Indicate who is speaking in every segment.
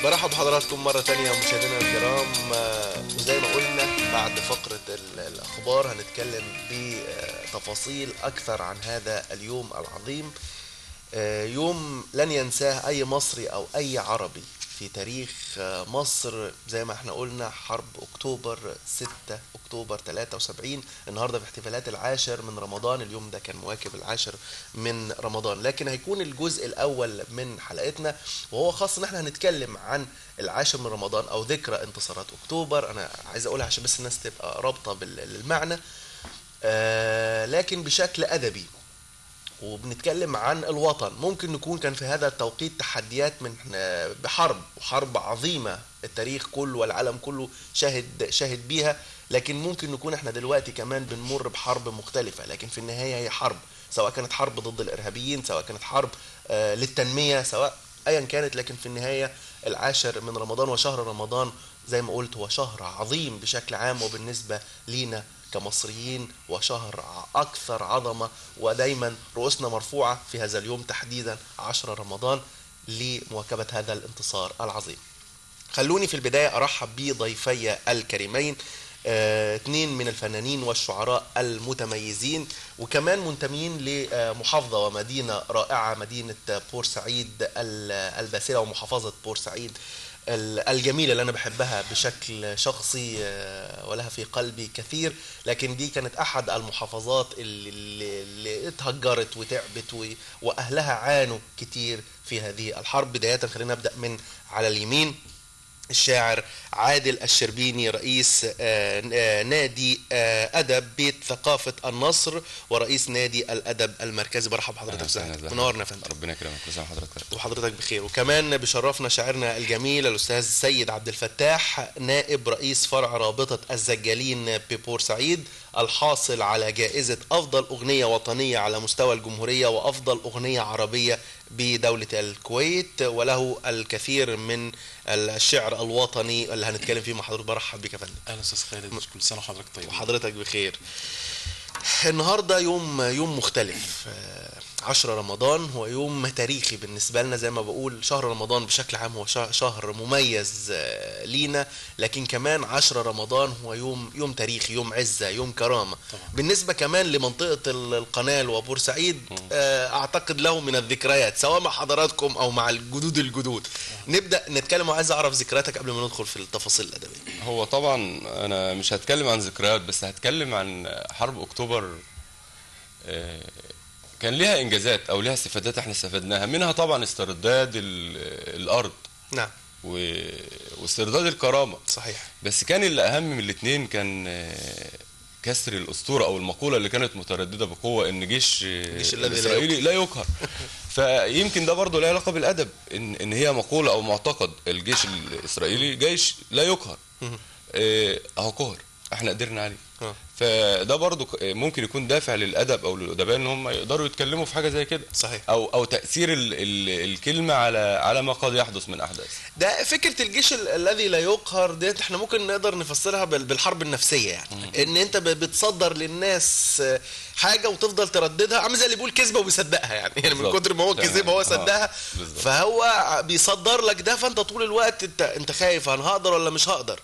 Speaker 1: برحب بحضراتكم مرة تانية مشاهدينا الكرام، وزي ما قلنا بعد فقرة الأخبار هنتكلم بتفاصيل أكثر عن هذا اليوم العظيم. يوم لن ينساه أي مصري أو أي عربي في تاريخ مصر. زي ما احنا قلنا حرب أكتوبر 6 أكتوبر 73، النهاردة في احتفالات العاشر من رمضان. اليوم ده كان مواكب العاشر من رمضان، لكن هيكون الجزء الأول من حلقتنا وهو خاص ان احنا هنتكلم عن العاشر من رمضان أو ذكرى انتصارات أكتوبر. أنا عايز أقولها عشان بس الناس تبقى رابطة بالمعنى، لكن بشكل أدبي، وبنتكلم عن الوطن. ممكن نكون كان في هذا التوقيت تحديات من وحرب عظيمة التاريخ كله والعالم كله شاهد بيها، لكن ممكن نكون احنا دلوقتي كمان بنمر بحرب مختلفة، لكن في النهاية هي حرب، سواء كانت حرب ضد الإرهابيين، سواء كانت حرب للتنمية، سواء أيا كانت. لكن في النهاية العاشر من رمضان وشهر رمضان زي ما قلت هو شهر عظيم بشكل عام، وبالنسبة لينا كمصريين وشهر أكثر عظمة، ودايما رؤوسنا مرفوعة في هذا اليوم تحديدا 10 رمضان لمواكبة هذا الانتصار العظيم. خلوني في البداية أرحب بضيفي الكريمين، اثنين من الفنانين والشعراء المتميزين، وكمان منتمين لمحافظة ومدينة رائعة، مدينة بورسعيد الباسلة ومحافظة بورسعيد الجميلة اللي أنا بحبها بشكل شخصي ولها في قلبي كثير. لكن دي كانت أحد المحافظات اللي اتهجرت وتعبت وأهلها عانوا كتير في هذه الحرب. بداية خلينا نبدأ من على اليمين، الشاعر عادل الشربيني، رئيس نادي أدب بيت ثقافة النصر ورئيس نادي الأدب المركزي. برحب بحضرتك، منورنا يا فندم.
Speaker 2: ربنا يكرمك، كل سنة
Speaker 1: وحضرتك بخير. وكمان بشرفنا شاعرنا الجميل الأستاذ سيد عبد الفتاح، نائب رئيس فرع رابطة الزجالين ببورسعيد، الحاصل على جائزة أفضل أغنية وطنية على مستوى الجمهورية وأفضل أغنية عربية بدولة الكويت، وله الكثير من الشعر الوطني اللي هنتكلم فيه مع حضرتك. برحب بك يا فندم.
Speaker 3: اهلا استاذ خالد، كل سنه وحضرتك طيب.
Speaker 1: وحضرتك بخير. النهارده يوم مختلف. 10 رمضان هو يوم تاريخي بالنسبة لنا. زي ما بقول شهر رمضان بشكل عام هو شهر مميز لينا، لكن كمان 10 رمضان هو يوم تاريخي، يوم عزة، يوم كرامة طبعا. بالنسبة كمان لمنطقة القناة وبورسعيد أعتقد له من الذكريات سواء مع حضراتكم أو مع الجدود. نبدأ نتكلم، وعايز أعرف ذكرياتك قبل ما ندخل في التفاصيل الأدبية.
Speaker 2: هو طبعا أنا مش هتكلم عن ذكريات، بس هتكلم عن حرب أكتوبر. كان ليها انجازات او ليها استفادات احنا استفدناها منها، طبعا استرداد الارض،
Speaker 1: نعم،
Speaker 2: واسترداد الكرامه،
Speaker 1: صحيح.
Speaker 2: بس كان اللي اهم من الاثنين كان كسر الاسطوره او المقوله اللي كانت متردده بقوه ان جيش الاسرائيلي لا يقهر. فيمكن ده برضه له علاقه بالادب، ان هي مقوله او معتقد الجيش الاسرائيلي جيش لا يقهر، اهو قهر احنا قدرنا عليه. فده برضو ممكن يكون دافع للادب او للادباء ان هم يقدروا يتكلموا في حاجه زي كده،
Speaker 1: صحيح،
Speaker 2: او تاثير الكلمه على ما قد يحدث من احداث.
Speaker 1: ده فكره الجيش الذي لا يقهر ديت احنا ممكن نقدر نفسرها بالحرب النفسيه، يعني ان انت بتصدر للناس حاجه وتفضل ترددها، عامل زي اللي بيقول كذبه وبيصدقها، يعني من كتر ما هو كذبها هو صدقها، فهو بيصدر لك ده، فانت طول الوقت انت خايف انا هقدر ولا مش هقدر.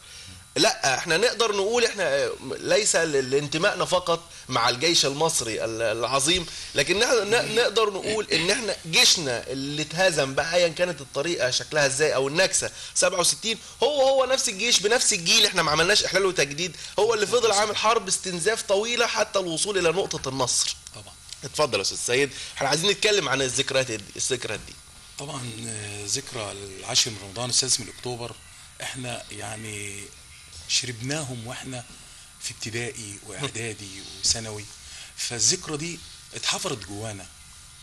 Speaker 1: لا، احنا نقدر نقول احنا ليس لانتمائنا فقط مع الجيش المصري العظيم، لكن نقدر نقول ان احنا جيشنا اللي اتهزم بقى ايا كانت الطريقه شكلها ازاي، او النكسه 67 هو نفس الجيش بنفس الجيل، احنا ما عملناش احلال وتجديد، هو اللي فضل عامل حرب استنزاف طويله حتى الوصول الى نقطه النصر.
Speaker 3: طبعا.
Speaker 1: اتفضل يا استاذ سيد، احنا عايزين نتكلم عن الذكريات دي.
Speaker 3: طبعا ذكرى العاشر من رمضان السادس من اكتوبر احنا يعني شربناهم واحنا في ابتدائي واعدادي وثانوي، فالذكرى دي اتحفرت جوانا،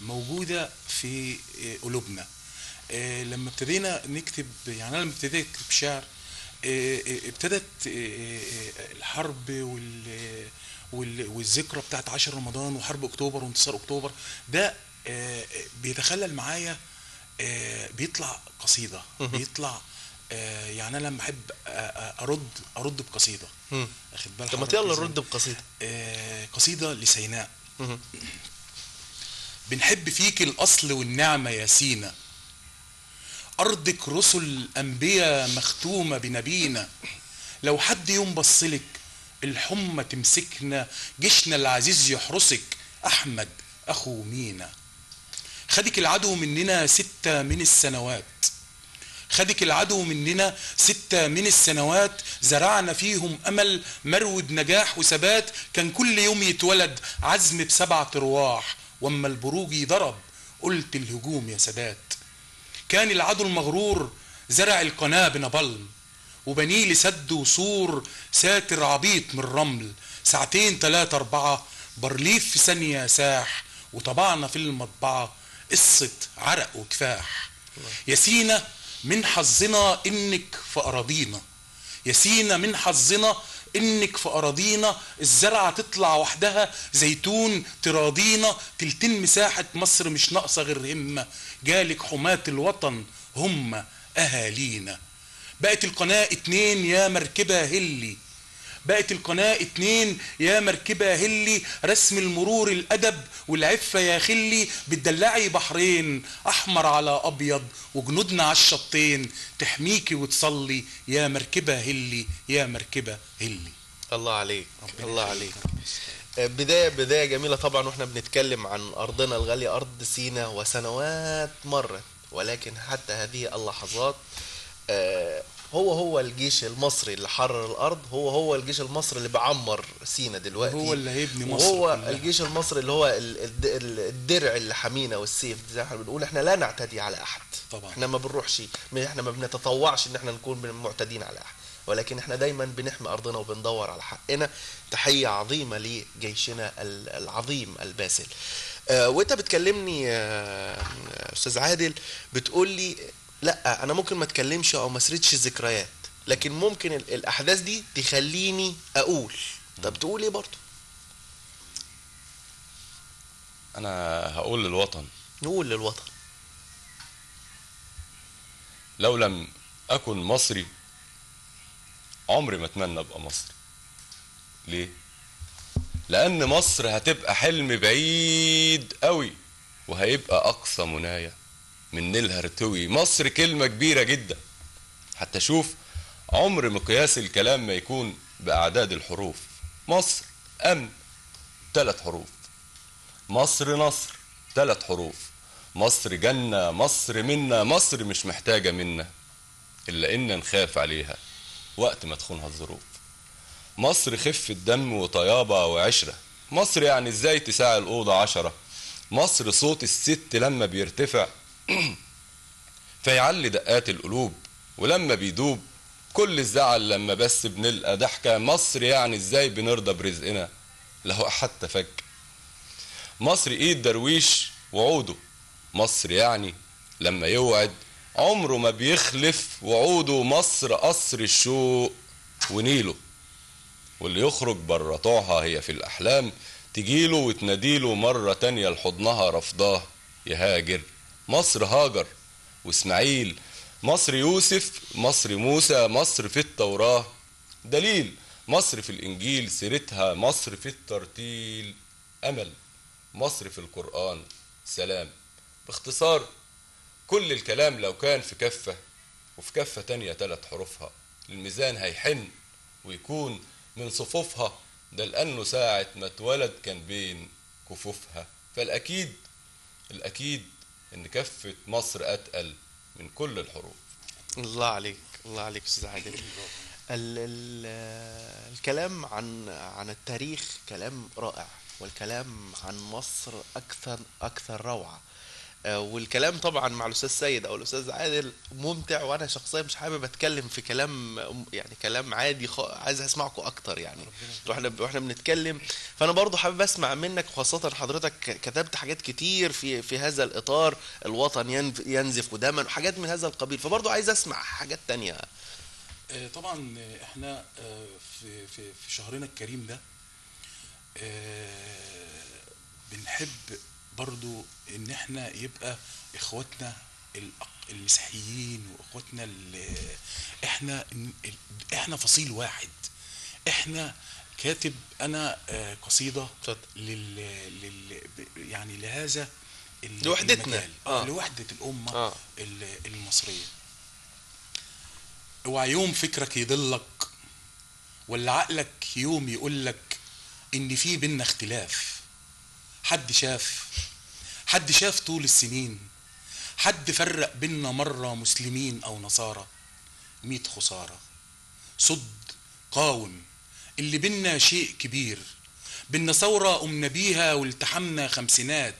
Speaker 3: موجوده في قلوبنا. لما ابتدينا نكتب، يعني انا لما ابتديت اكتب شعر ابتدت الحرب والذكرى بتاعت 10 رمضان وحرب اكتوبر وانتصار اكتوبر ده بيتخلل معايا، بيطلع قصيده، بيطلع يعني انا لما احب ارد بقصيده،
Speaker 1: اخد بالك؟ طب ما يلا نرد بقصيده.
Speaker 3: قصيده لسيناء. بنحب فيك الاصل والنعمه يا سينا، أرضك رسل أنبياء مختومة بنبينا، لو حد يوم بصلك الحمى تمسكنا، جيشنا العزيز يحرسك أحمد أخو مينا. خدك العدو مننا 6 من السنوات، خدك العدو مننا 6 من السنوات، زرعنا فيهم أمل مروي بنجاح وثبات، كان كل يوم يتولد عزم ب7 أرواح، واما البروجي ضرب قلت الهجوم يا سادات. كان العدو المغرور زرع القناة بنبلم، وبنيه لسد وسور ساتر عبيط من الرمل، 2 3 4 برليف في ثانية ساح، وطبعنا في المطبعة قصة عرق وكفاح. يا سينا من حظنا انك في اراضينا، يا سينا من حظنا انك في اراضينا، الزرعه تطلع وحدها زيتون تراضينا، تلتين مساحه مصر مش ناقصه غير همه، جالك حماة الوطن هم اهالينا. بقت القناه 2 يا مركبه هلي، بقت القناة 2 يا مركبة هلي، رسم المرور الأدب والعفة يا خلي، بتدلعي بحرين أحمر على أبيض، وجنودنا على الشطين تحميكي وتصلي، يا مركبة هلي يا مركبة هلي.
Speaker 1: الله عليك، الله عليك. بداية جميلة طبعا، واحنا بنتكلم عن أرضنا الغالية أرض سينا، وسنوات مرت، ولكن حتى هذه اللحظات هو الجيش المصري اللي حرر الارض، هو الجيش المصري اللي بعمر سينا دلوقتي،
Speaker 3: هو اللي هيبني مصر،
Speaker 1: وهو الجيش المصري اللي هو الدرع اللي حمينا والسيف، زي ما احنا بنقول احنا لا نعتدي على احد طبعا. احنا ما بنروحش، احنا ما بنتطوعش ان احنا نكون معتدين على احد، ولكن احنا دايما بنحمي ارضنا وبندور على حقنا. تحية عظيمة لجيشنا العظيم الباسل. وانت بتكلمني استاذ عادل، بتقول لي لا انا ممكن ما اتكلمش او ما اسردش الذكريات، لكن ممكن الاحداث دي تخليني اقول. طب تقول ايه برضه؟
Speaker 2: انا هقول للوطن،
Speaker 1: نقول للوطن.
Speaker 2: لو لم اكن مصري عمري ما اتمنى ابقى مصري. ليه؟ لان مصر هتبقى حلم بعيد قوي، وهيبقى اقصى منايا من نيلها ارتوي. مصر كلمة كبيرة جدا، حتى شوف عمر مقياس الكلام ما يكون بأعداد الحروف. مصر أمن 3 حروف، مصر نصر 3 حروف، مصر جنة، مصر منا، مصر مش محتاجة منا إلا إن نخاف عليها وقت ما تخونها الظروف. مصر خفة دم وطيابة وعشرة، مصر يعني إزاي تساعي الأوضة 10. مصر صوت الست لما بيرتفع فيعلي دقات القلوب، ولما بيدوب كل الزعل لما بس بنلقى ضحكة. مصر يعني ازاي بنرضى برزقنا لو حتى فك. مصر ايد درويش وعوده، مصر يعني لما يوعد عمره ما بيخلف وعوده. مصر قصر الشوق ونيله، واللي يخرج بره طوعها هي في الأحلام تجيله وتناديله مرة تانية لحضنها رفضاه يهاجر. مصر هاجر واسماعيل، مصر يوسف، مصر موسى، مصر في التوراة دليل، مصر في الإنجيل سيرتها، مصر في الترتيل أمل، مصر في القرآن سلام. باختصار كل الكلام لو كان في كفة وفي كفة تانية 3 حروفها، الميزان هيحن ويكون من صفوفها، ده لأنه ساعة ما اتولد كان بين كفوفها. فالأكيد إن كفة مصر أتقل من كل الحروف.
Speaker 1: الله عليك، الله عليك أستاذ عادل. الكلام عن التاريخ كلام رائع، والكلام عن مصر أكثر روعة. والكلام طبعا مع الاستاذ سيد او الاستاذ عادل ممتع، وانا شخصيا مش حابب اتكلم في كلام يعني كلام عادي، عايز اسمعكم اكتر يعني واحنا بنتكلم. فانا برضو حابب اسمع منك، خاصه حضرتك كتبت حاجات كتير في هذا الاطار، الوطن ينزف ودما وحاجات من هذا القبيل، فبرضو عايز اسمع حاجات تانية.
Speaker 3: طبعا احنا في شهرنا الكريم ده بنحب برضو ان احنا يبقى اخواتنا المسيحيين واخواتنا احنا فصيل واحد. احنا كاتب انا قصيدة يعني لهذا
Speaker 1: لوحدتنا
Speaker 3: لوحدة الأمة المصرية. اوعى يوم فكرك يضلك ولا عقلك يوم يقولك ان في بينا اختلاف. حد شاف طول السنين حد فرق بينا مرة مسلمين او نصارى؟ 100 خسارة. صد قاوم اللي بينا شيء كبير، بينا ثورة قمنا بيها والتحمنا خمسينات.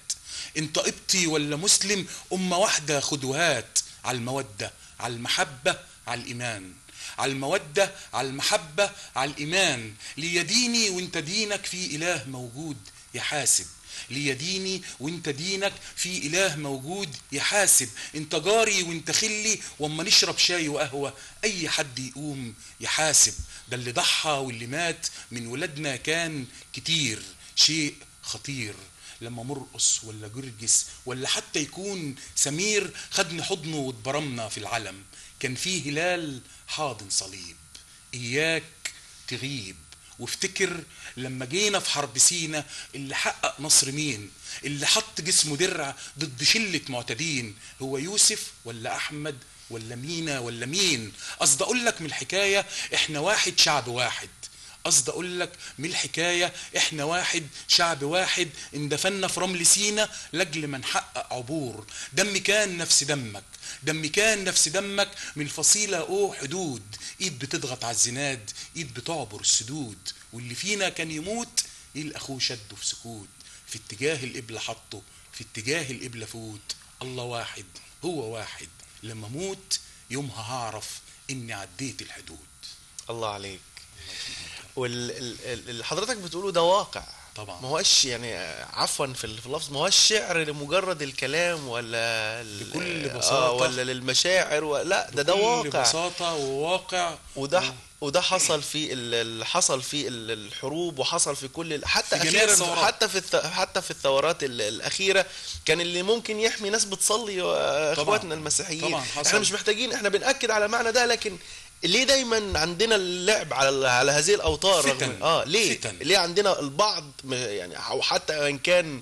Speaker 3: انت قبطي ولا مسلم أمة واحدة خدوهات. على المودة على المحبة على الإيمان، على المودة على المحبة على الإيمان. ليا ديني وانت دينك في إله موجود يحاسب. ليا ديني وانت دينك في إله موجود يحاسب. انت جاري وانت خلي واما نشرب شاي وقهوة أي حد يقوم يحاسب. ده اللي ضحى واللي مات من ولادنا كان كتير. شيء خطير لما مرقص ولا جرجس ولا حتى يكون سمير خدني حضنه واتبرمنا في العلم. كان فيه هلال حاضن صليب. إياك تغيب وافتكر لما جينا في حرب سينا اللي حقق نصر مين؟ اللي حط جسمه درع ضد شلة معتدين. هو يوسف ولا أحمد ولا مينا ولا مين؟ قصد أقول لك من الحكاية إحنا واحد شعب واحد. قصد أقول لك من الحكاية إحنا واحد شعب واحد. اندفنا في رمل سينا لأجل ما نحقق عبور. دم كان نفس دمك، دم كان نفس دمك من الفصيلة حدود. ايد بتضغط على الزناد، ايد بتعبر السدود. واللي فينا كان يموت يلقى اخوه شده في سكوت. في اتجاه القبلة حطه، في اتجاه القبلة فوت. الله واحد هو واحد. لما موت يومها هعرف اني عديت الحدود.
Speaker 1: الله عليك. واللي حضرتك بتقوله ده واقع
Speaker 3: طبعا.
Speaker 1: ما هوش يعني عفوا في اللفظ، ما هوش شعر لمجرد الكلام ولا
Speaker 3: بكل بساطة
Speaker 1: ولا للمشاعر لا ده واقع
Speaker 3: بكل بساطة وواقع.
Speaker 1: وده حصل في اللي حصل في الحروب وحصل في كل حتى
Speaker 3: في
Speaker 1: اخيرا حتى في الثورات الاخيره كان اللي ممكن يحمي ناس بتصلي اخواتنا المسيحيين. احنا مش محتاجين، احنا بنأكد على معنى ده، لكن ليه دايما عندنا اللعب على هذه الاوتار؟
Speaker 3: رغم
Speaker 1: ليه عندنا البعض يعني، او حتى ان كان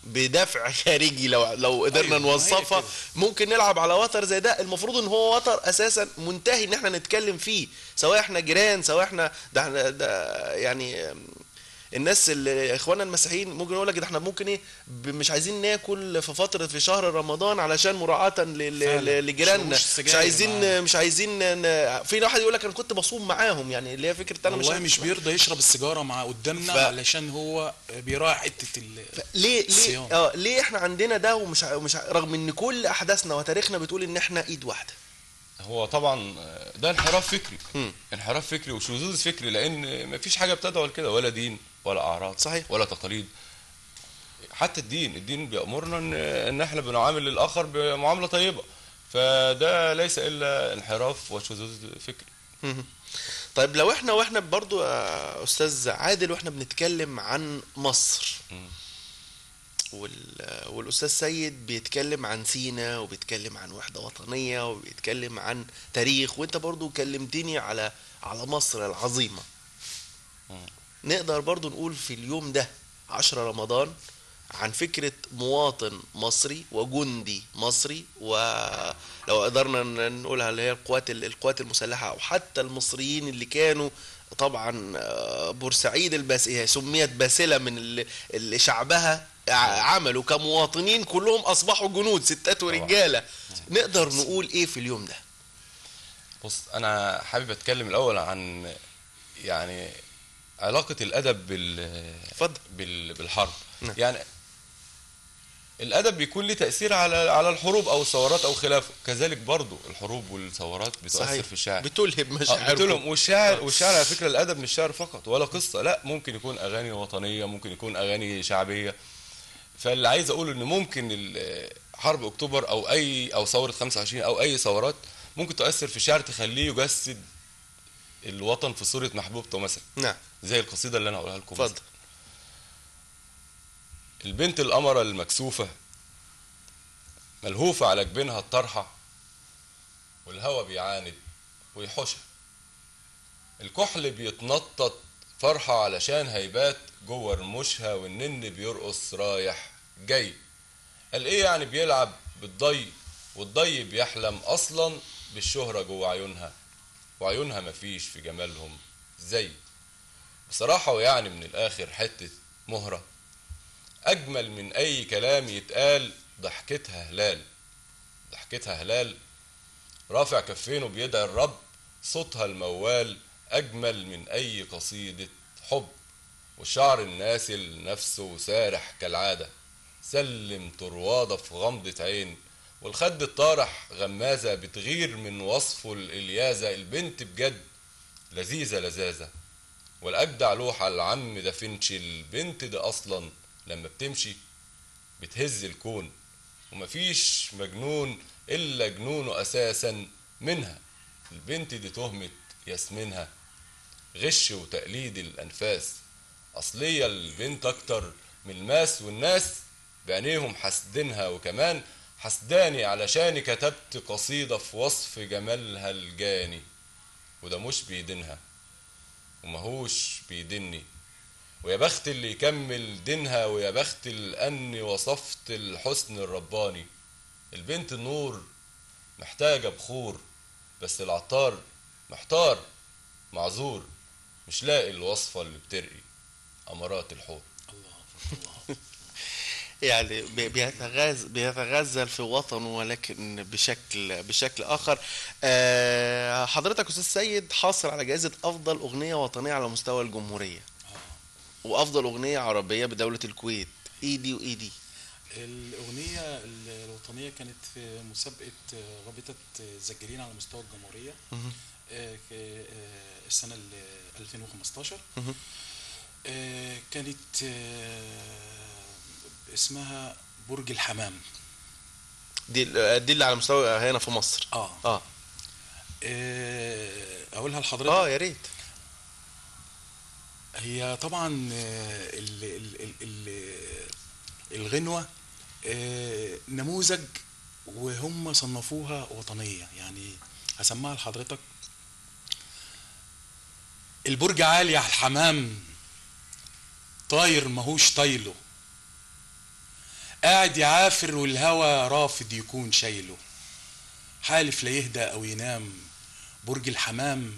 Speaker 1: بدافع خارجي لو قدرنا نوصفها، ممكن نلعب على وتر زي ده. المفروض ان هو وتر اساسا منتهي ان احنا نتكلم فيه، سواء احنا جيران سواء احنا ده يعني الناس اللي اخواننا المسيحيين ممكن يقول لك ده احنا ممكن ايه مش عايزين ناكل في فتره في شهر رمضان علشان مراعاه لجيراننا، مش عايزين في واحد يقول لك انا كنت بصوم معاهم، يعني اللي هي فكره انا
Speaker 3: مش بيرضى يشرب السيجاره مع قدامنا علشان هو بيراعي حته
Speaker 1: ليه احنا عندنا ده ومش رغم ان كل احداثنا وتاريخنا بتقول ان احنا ايد واحده.
Speaker 2: هو طبعا ده انحراف فكري، انحراف فكري وشذوذ فكري، لان مفيش حاجه بتدعو لكده، ولا دين ولا اعراض
Speaker 1: صحيح
Speaker 2: ولا تقاليد. حتى الدين بيأمرنا ان احنا بنعامل الاخر بمعامله طيبه، فده ليس الا انحراف وشذوذ فكري.
Speaker 1: طيب لو احنا برضو استاذ عادل واحنا بنتكلم عن مصر والاستاذ سيد بيتكلم عن سينا وبيتكلم عن وحده وطنيه وبيتكلم عن تاريخ، وانت برضو كلمتني على مصر العظيمه، نقدر برضو نقول في اليوم ده 10 رمضان عن فكرة مواطن مصري وجندي مصري، ولو قدرنا نقولها اللي هي القوات المسلحة أو حتى المصريين اللي كانوا طبعا بورسعيد سميت باسلة من اللي شعبها عملوا كمواطنين كلهم أصبحوا جنود ستات ورجالة. نقدر نقول إيه في اليوم ده؟
Speaker 2: بص أنا حابب أتكلم الأول عن يعني علاقة الأدب بالحرب. يعني الأدب بيكون له تأثير على الحروب أو الثورات أو خلافه، كذلك برضو الحروب والثورات بتؤثر في الشعر،
Speaker 1: بتلهم مشاعرهم.
Speaker 2: والشعر على فكرة الأدب مش شعر فقط ولا قصة، لا ممكن يكون أغاني وطنية، ممكن يكون أغاني شعبية. فاللي عايز أقوله إن ممكن حرب أكتوبر أو ثورة 25 أو أي ثورات ممكن تؤثر في الشعر، تخليه يجسد الوطن في صورة محبوبته مثلا.
Speaker 1: نعم.
Speaker 2: زي القصيدة اللي أنا أقولها لكم.
Speaker 1: اتفضل.
Speaker 2: البنت القمرة المكسوفة ملهوفة على جبينها الطرحة، والهوى بيعاند ويحوشها، الكحل بيتنطط فرحة علشان هيبات جوه رموشها، والنن بيرقص رايح جاي، قال ايه يعني بيلعب بالضي والضي بيحلم اصلا بالشهرة جوه عيونها، وعيونها مفيش في جمالهم زي. بصراحة ويعني من الاخر حتة مهرة اجمل من اي كلام يتقال. ضحكتها هلال، ضحكتها هلال رافع كفين وبيدعي الرب. صوتها الموال اجمل من اي قصيدة حب. والشعر الناسل نفسه سارح كالعادة، سلم طروادة في غمضة عين. والخد الطارح غمازة بتغير من وصفه الإليازة. البنت بجد لذيذة لذاذة، والأجدع لوحة العم دافنشي. البنت دي أصلا لما بتمشي بتهز الكون، ومفيش مجنون إلا جنونه أساسا منها. البنت دي تهمة ياسمينها، غش وتقليد الأنفاس. أصلية البنت أكتر من الماس، والناس بعينيهم حسدينها. وكمان حسداني علشان كتبت قصيدة في وصف جمالها الجاني. وده مش بيدينها ومهوش بيدني، ويا بخت اللي يكمل دينها، ويا بخت لأني وصفت الحسن الرباني. البنت النور محتاجة بخور، بس العطار محتار معذور، مش لاقي الوصفة اللي بترقي أمارات الحور.
Speaker 1: يعني بيتغزل في وطنه ولكن بشكل آخر. حضرتك أستاذ سيد حاصل على جائزة أفضل أغنية وطنية على مستوى الجمهورية، وأفضل أغنية عربية بدولة الكويت. إيه دي وإيه دي؟
Speaker 3: الأغنية الوطنية كانت في مسابقة رابطة الزجالين على مستوى الجمهورية السنة 2015. كانت اسمها برج الحمام.
Speaker 1: دي اللي على مستوى هنا في مصر.
Speaker 3: اقولها لحضرتك.
Speaker 1: يا ريت.
Speaker 3: هي طبعا الغنوة نموذج، وهم صنفوها وطنية. يعني هسمعها لحضرتك. البرج عالي على الحمام، طاير ماهوش طايله، قاعد يعافر والهوى رافض يكون شايله، حالف لا يهدى او ينام، برج الحمام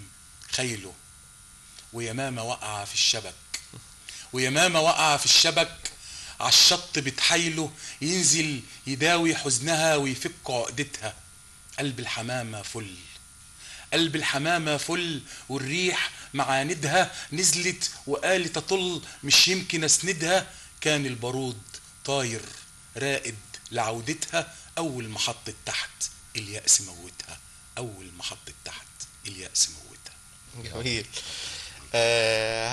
Speaker 3: خيله. ويمامة وقع في الشبك، ويمامة وقع في الشبك، عالشط بتحايله، ينزل يداوي حزنها ويفك عقدتها. قلب الحمامة فل، قلب الحمامة فل، والريح معاندها نزلت وقالت اطل، مش يمكن اسندها. كان البارود طاير رائد لعودتها، اول محطة تحت اليأس موتها، اول محطة تحت اليأس موتها.
Speaker 1: جميل.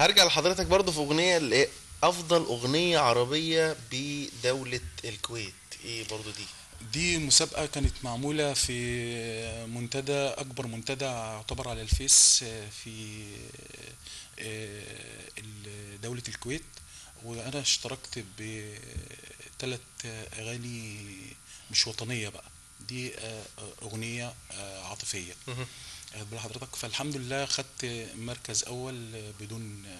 Speaker 1: هرجع لحضرتك برضو في أغنية، أفضل أغنية عربية بدولة الكويت. إيه برضو دي؟
Speaker 3: دي مسابقة كانت معمولة في منتدى، أكبر منتدى يعتبر على الفيس في دولة الكويت. وأنا اشتركت ب3 أغاني مش وطنية بقى، دي أغنية عاطفية بحضرتك. فالحمد لله خدت مركز أول بدون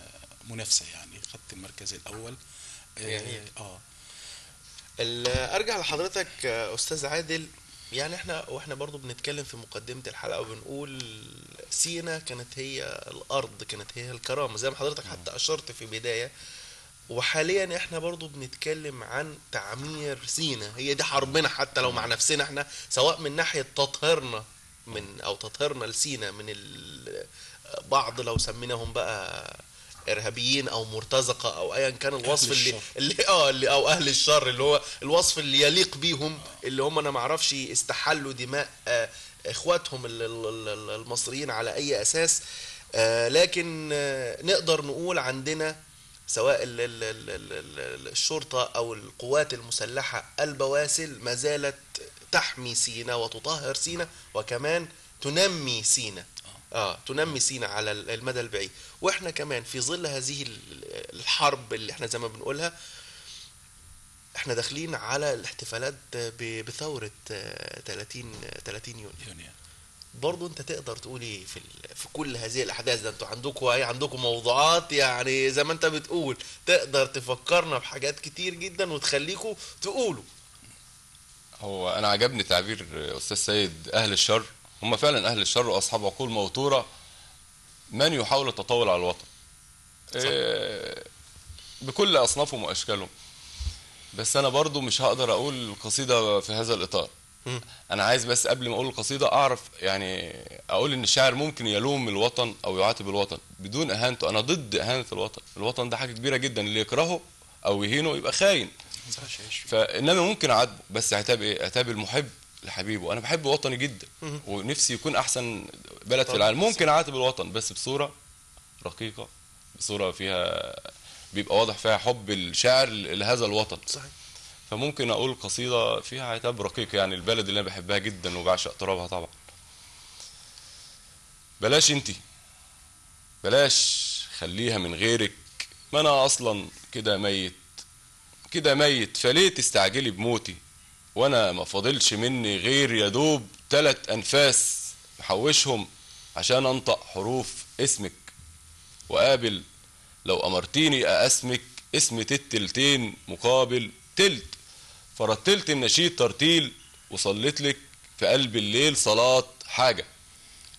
Speaker 3: منافسة، يعني خدت المركز الأول.
Speaker 1: ارجع لحضرتك استاذ عادل. يعني احنا برضو بنتكلم في مقدمة الحلقة وبنقول سينا كانت هي الارض، كانت هي الكرامة زي ما حضرتك حتى اشرت في بداية. وحاليا احنا برضو بنتكلم عن تعمير سينا، هي دي حربنا حتى لو مع نفسنا احنا، سواء من ناحية تطهيرنا او تطهيرنا لسينا من بعض لو سميناهم بقى ارهابيين او مرتزقه او ايا كان الوصف اللي او اهل الشر، اللي هو الوصف اللي يليق بيهم، اللي هم انا ما اعرفش استحلوا دماء اخواتهم المصريين على اي اساس. لكن نقدر نقول عندنا سواء الشرطه او القوات المسلحه البواسل ما زالت تحمي سينا وتطهر سينا، وكمان تنمي سينا. تنمي سينا على المدى البعيد. واحنا كمان في ظل هذه الحرب اللي احنا زي ما بنقولها، احنا داخلين على الاحتفالات بثورة 30 يونيو. برضو انت تقدر تقول ايه في كل هذه الاحداث ده؟ انتوا عندكم موضوعات، يعني زي ما انت بتقول تقدر تفكرنا بحاجات كتير جدا وتخليكم تقولوا.
Speaker 2: هو انا عجبني تعبير استاذ سيد اهل الشر. هم فعلا اهل الشر واصحاب عقول موتوره، من يحاول التطاول على الوطن بكل اصنافهم واشكالهم. بس انا برضو مش هقدر اقول القصيده في هذا الاطار. انا عايز بس قبل ما اقول القصيده اعرف يعني اقول ان الشاعر ممكن يلوم الوطن او يعاتب الوطن بدون اهانته. انا ضد اهانه الوطن. الوطن ده حاجه كبيره جدا، اللي يكرهه او يهينه يبقى خاين. فانما ممكن اعاتبه، بس عتاب ايه؟ عتاب المحب لحبيبه. انا بحب وطني جدا ونفسي يكون احسن بلد في العالم. ممكن اعاتب الوطن بس بصوره رقيقه، بصوره فيها بيبقى واضح فيها حب الشاعر لهذا الوطن.
Speaker 1: صحيح.
Speaker 2: فممكن اقول قصيده فيها عتاب رقيق، يعني البلد اللي انا بحبها جدا وبعشق ترابها طبعا. بلاش انتي، بلاش خليها من غيرك، ما انا اصلا كده ميت، كده ميت، فليه تستعجلي بموتي وانا ما فاضلش مني غير يا دوب 3 انفاس محوشهم عشان انطق حروف اسمك وقابل لو امرتيني اقسمك اسم التلتين مقابل تلت، فرتلت النشيد ترتيل وصليت لك في قلب الليل صلاة حاجة،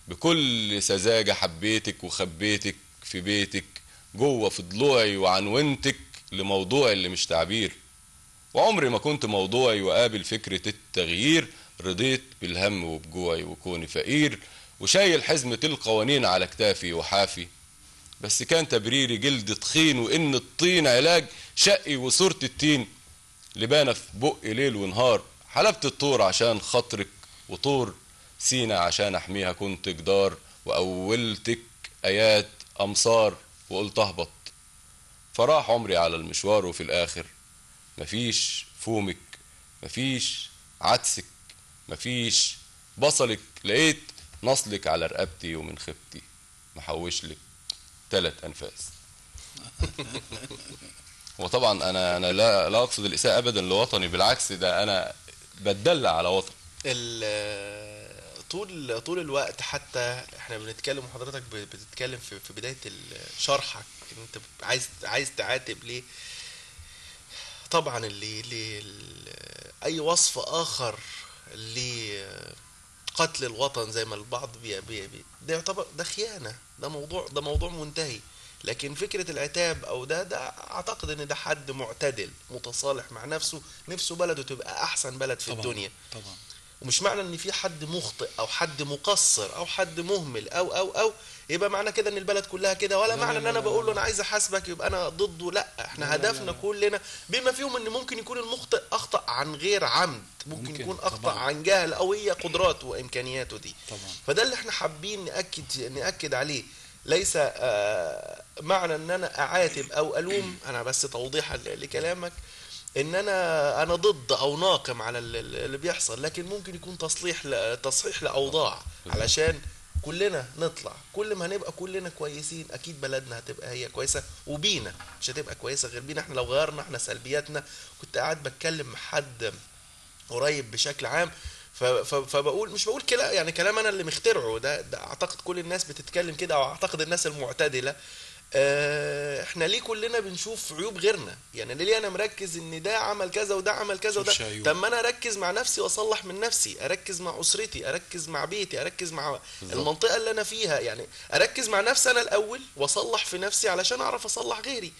Speaker 2: بكل سذاجة حبيتك وخبيتك في بيتك جوه في ضلوعي وعنونتك لموضوع اللي مش تعبير، وعمري ما كنت موضوعي وقابل فكرة التغيير، رضيت بالهم وبجوعي وكوني فقير وشايل حزمة القوانين على كتافي وحافي، بس كان تبريري جلد تخين وإن الطين علاج شقي وصورة التين لبانة في بقي ليل ونهار، حلبت الطور عشان خاطرك وطور سينا عشان أحميها كنت جدار، وأولتك آيات أمصار وقلت أهبط، فراح عمري على المشوار وفي الآخر مفيش فومك، مفيش عدسك، مفيش بصلك، لقيت نصلك على رقبتي ومن خبتي محوشلك 3 أنفاس. وطبعا انا لا اقصد الاساءه ابدا لوطني، بالعكس ده انا بتدلع على وطني.
Speaker 1: طول الوقت حتى احنا بنتكلم وحضرتك بتتكلم في بدايه شرحك ان انت عايز تعاتب ليه. طبعا اللي اي وصف اخر لقتل الوطن زي ما البعض ده يعتبر ده خيانه، ده موضوع منتهي. لكن فكرة العتاب او ده اعتقد ان ده حد معتدل متصالح مع نفسه بلده تبقى احسن بلد في
Speaker 3: طبعا
Speaker 1: الدنيا.
Speaker 3: طبعا.
Speaker 1: ومش معنى ان في حد مخطئ او حد مقصر او حد مهمل او يبقى معنى كده ان البلد كلها كده، ولا
Speaker 3: لا
Speaker 1: معنى
Speaker 3: لا
Speaker 1: ان
Speaker 3: لا
Speaker 1: انا
Speaker 3: لا
Speaker 1: بقول له
Speaker 3: لا.
Speaker 1: انا عايز احاسبك يبقى انا ضده. لا، احنا
Speaker 3: لا لا
Speaker 1: هدفنا
Speaker 3: لا لا.
Speaker 1: كلنا بما فيهم ان ممكن يكون المخطئ اخطأ عن غير عمد، ممكن يكون اخطأ
Speaker 3: طبعا.
Speaker 1: عن جهل او هي قدراته وامكانياته دي.
Speaker 3: طبعا.
Speaker 1: فده اللي احنا حابين نأكد عليه. ليس معنى ان انا اعاتب او الوم، انا بس توضيحا لكلامك، ان انا ضد او ناقم على اللي بيحصل، لكن ممكن يكون تصحيح لاوضاع علشان كلنا نطلع. كل ما هنبقى كلنا كويسين اكيد بلدنا هتبقى هي كويسه، وبينا مش هتبقى كويسه غير بينا احنا. لو غيرنا احنا سلبياتنا، كنت قاعد بتكلم مع حد قريب بشكل عام، فبقول مش بقول كده يعني كلام انا اللي مخترعه، ده اعتقد كل الناس بتتكلم كده، او اعتقد الناس المعتدله. احنا ليه كلنا بنشوف عيوب غيرنا؟ يعني ليه انا مركز ان ده عمل كذا وده عمل كذا وده؟ طب ما انا اركز مع نفسي واصلح من نفسي، اركز مع اسرتي، اركز مع بيتي، اركز مع المنطقه اللي انا فيها. يعني اركز مع نفسي انا الاول واصلح في نفسي علشان اعرف اصلح غيري.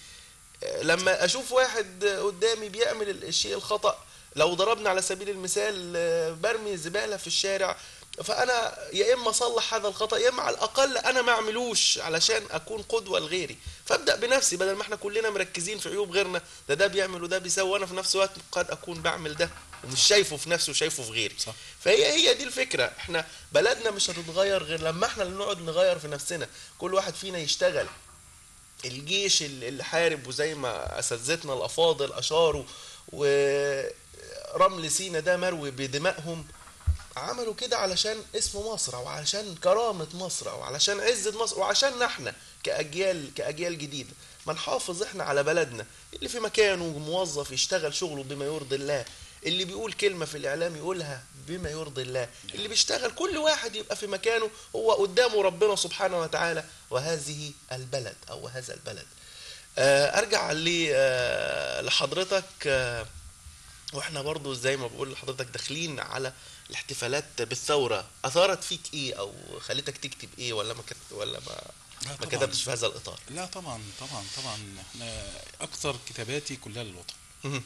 Speaker 1: لما اشوف واحد قدامي بيعمل الشيء الخطأ، لو ضربنا على سبيل المثال برمي زبالة في الشارع، فانا يا اما اصلح هذا الخطأ يا اما على الاقل انا ما اعملوش علشان اكون قدوة لغيري. فابدأ بنفسي، بدل ما احنا كلنا مركزين في عيوب غيرنا، ده بيعمل وده بيسوي، وانا في نفس الوقت قد اكون بعمل ده ومش شايفه في نفسي وشايفه في غيري.
Speaker 3: صح.
Speaker 1: فهي دي الفكرة. احنا بلدنا مش هتتغير غير لما احنا اللي نقعد نغير في نفسنا. كل واحد فينا يشتغل. الجيش اللي حارب، وزي ما اساتذتنا الافاضل اشاروا، ورمل سينا ده مروي بدمائهم، عملوا كده علشان اسم مصر، او علشان كرامة مصر، او علشان عزة مصر، وعشان احنا كأجيال جديدة ما نحافظ احنا على بلدنا. اللي في مكانه موظف يشتغل شغله بما يرضي الله، اللي بيقول كلمة في الإعلام يقولها بما يرضي الله، اللي بيشتغل، كل واحد يبقى في مكانه هو قدامه ربنا سبحانه وتعالى، وهذه البلد أو هذا البلد. أرجع لحضرتك. واحنا برضو زي ما بقول لحضرتك داخلين على الاحتفالات بالثورة، اثارت فيك ايه او خليتك تكتب ايه، ولا
Speaker 3: لا
Speaker 1: ما
Speaker 3: طبعا.
Speaker 1: كتبتش في هذا الاطار؟
Speaker 3: لا طبعا طبعا طبعا، احنا اكثر كتاباتي كلها للوطن،
Speaker 1: مهم.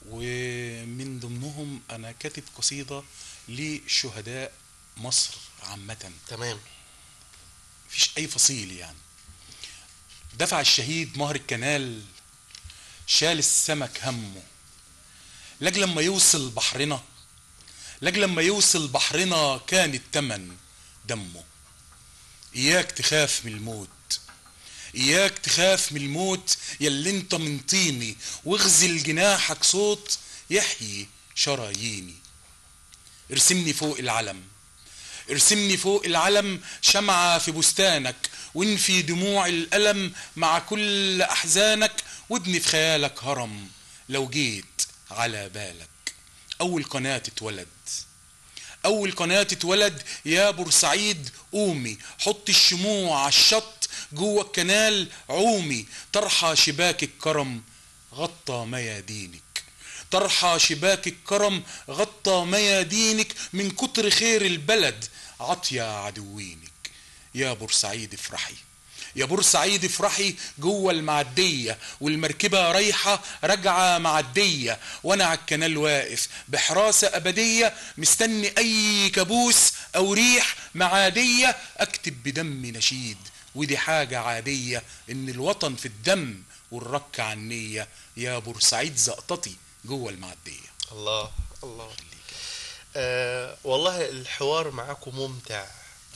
Speaker 3: ومن ضمنهم انا كاتب قصيدة لشهداء مصر عامة،
Speaker 1: تمام.
Speaker 3: مفيش اي فصيل يعني. دفع الشهيد مهر الكنال، شال السمك همه، لاجل لما يوصل بحرنا، لاجل لما يوصل بحرنا كان التمن دمه. اياك تخاف من الموت، اياك تخاف من الموت، ياللي انت من طيني، واغزل جناحك صوت يحيي شراييني. ارسمني فوق العلم، ارسمني فوق العلم، شمعة في بستانك، وانفي دموع الألم مع كل أحزانك، وابني في خيالك هرم لو جيت على بالك. أول قناة تتولد، أول قناة تتولد يا بورسعيد، قومي حط الشموع على الشط، جوه الكنال عومي، طرحة شباك الكرم غطى ميادينك، طرحة شباك الكرم غطى ميادينك، من كتر خير البلد عطيا عدوينك. يا بورسعيد افرحي، يا بورسعيد افرحي، جوه المعدية والمركبة رايحة راجعة معدية، وانا على الكنال واقف بحراسة ابدية، مستني اي كابوس او ريح معادية، اكتب بدمي نشيد، ودي حاجة عادية، ان الوطن في الدم والرك على النية. يا بورسعيد زقطتي جوه المعدية.
Speaker 1: الله الله. والله الحوار معاكم ممتع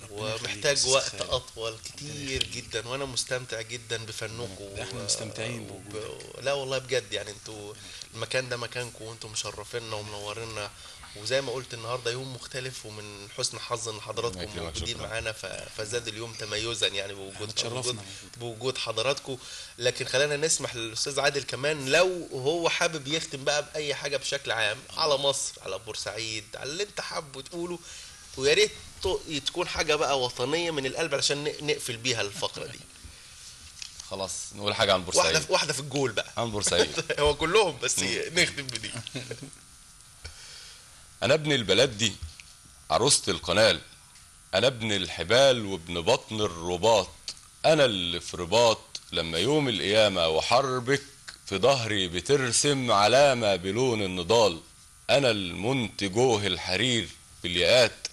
Speaker 3: ربنا يخليك يا
Speaker 1: ومحتاج
Speaker 3: أستاذ
Speaker 1: وقت
Speaker 3: خالد.
Speaker 1: اطول
Speaker 3: ربنا
Speaker 1: كتير
Speaker 3: يخليك.
Speaker 1: جدا، وانا مستمتع جدا بفنكم.
Speaker 3: احنا مستمتعين بوجودك.
Speaker 1: لا والله بجد يعني انتوا المكان ده مكانكم، وانتوا مشرفيننا ومنورينا، وزي ما قلت النهارده يوم مختلف، ومن حسن حظ ان حضراتكم
Speaker 2: الله يكرمك،
Speaker 1: موجودين
Speaker 2: شكرا.
Speaker 1: معانا، فزاد اليوم تميزا يعني
Speaker 3: احنا اتشرفنا
Speaker 1: بوجود حضراتكم. لكن خلينا نسمح للاستاذ عادل كمان لو هو حابب يختم بقى باي حاجه بشكل عام على مصر، على بورسعيد، على اللي انت حابه تقوله، ويا ريت تكون حاجه بقى وطنيه من القلب علشان نقفل بيها الفقره دي.
Speaker 2: خلاص نقول حاجه عن بورسعيد.
Speaker 1: واحده في الجول بقى
Speaker 2: عن بورسعيد.
Speaker 1: هو كلهم بس نختم بدي.
Speaker 2: انا ابن البلد دي عروسة القنال، انا ابن الحبال وابن بطن الرباط، انا اللي في رباط لما يوم القيامة وحربك في ظهري بترسم علامة بلون النضال، انا المنتجوه الحرير بالياقات،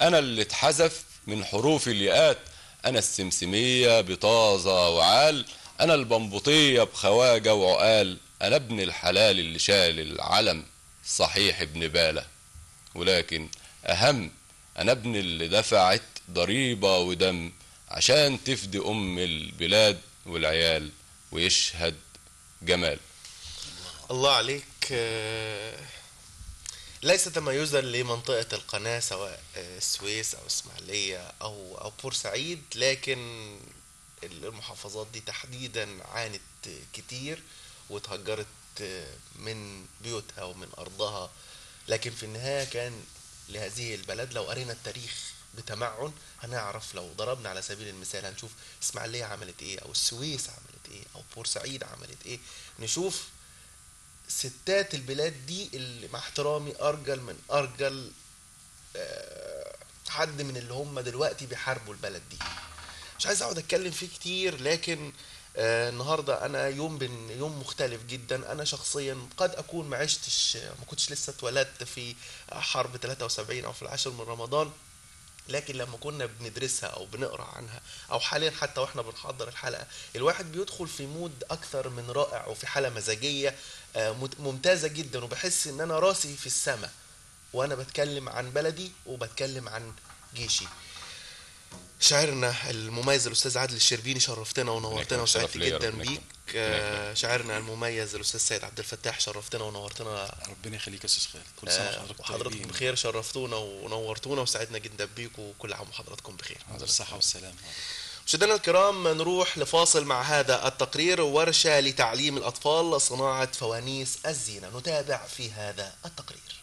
Speaker 2: انا اللي اتحذف من حروف الياقات، انا السمسمية بطازة وعال، انا البنبوطية بخواجة وعقال، انا ابن الحلال اللي شال العلم صحيح ابن بالة، ولكن اهم انا ابن اللي دفعت ضريبة ودم عشان تفدي ام البلاد والعيال ويشهد جمال.
Speaker 1: الله عليك. ليس تميزا لمنطقة القناة سواء السويس أو إسماعيلية أو بورسعيد، لكن المحافظات دي تحديدا عانت كتير وتهجرت من بيوتها ومن أرضها، لكن في النهاية كان لهذه البلد، لو قرينا التاريخ بتمعن هنعرف، لو ضربنا على سبيل المثال هنشوف إسماعيلية عملت إيه، أو السويس عملت إيه، أو بورسعيد عملت إيه. نشوف ستات البلاد دي اللي مع احترامي ارجل من ارجل حد من اللي هم دلوقتي بيحاربوا البلد دي. مش عايز اقعد اتكلم فيه كتير، لكن النهارده انا يوم مختلف جدا. انا شخصيا قد اكون ما عشتش، ما كنتش لسه اتولدت في حرب 73 او في العاشر من رمضان، لكن لما كنا بندرسها او بنقرا عنها، او حاليا حتى واحنا بنحضر الحلقه، الواحد بيدخل في مود اكثر من رائع وفي حاله مزاجيه ممتازه جدا، وبحس ان انا راسي في السماء وانا بتكلم عن بلدي وبتكلم عن جيشي. شاعرنا المميز الاستاذ عادل الشربيني، شرفتنا ونورتنا وسعدت جدا بيك. شاعرنا المميز الاستاذ سيد عبد الفتاح، شرفتنا ونورتنا.
Speaker 3: ربنا يخليك يا استاذ خالد، كل سنه
Speaker 1: وحضراتكم بخير، شرفتونا ونورتونا وسعدنا جدا بيك، وكل عام وحضراتكم بخير.
Speaker 3: بالصحه والسلامه.
Speaker 1: مشاهدينا الكرام، نروح لفاصل مع هذا التقرير. ورشة لتعليم الأطفال صناعة فوانيس الزينة، نتابع في هذا التقرير.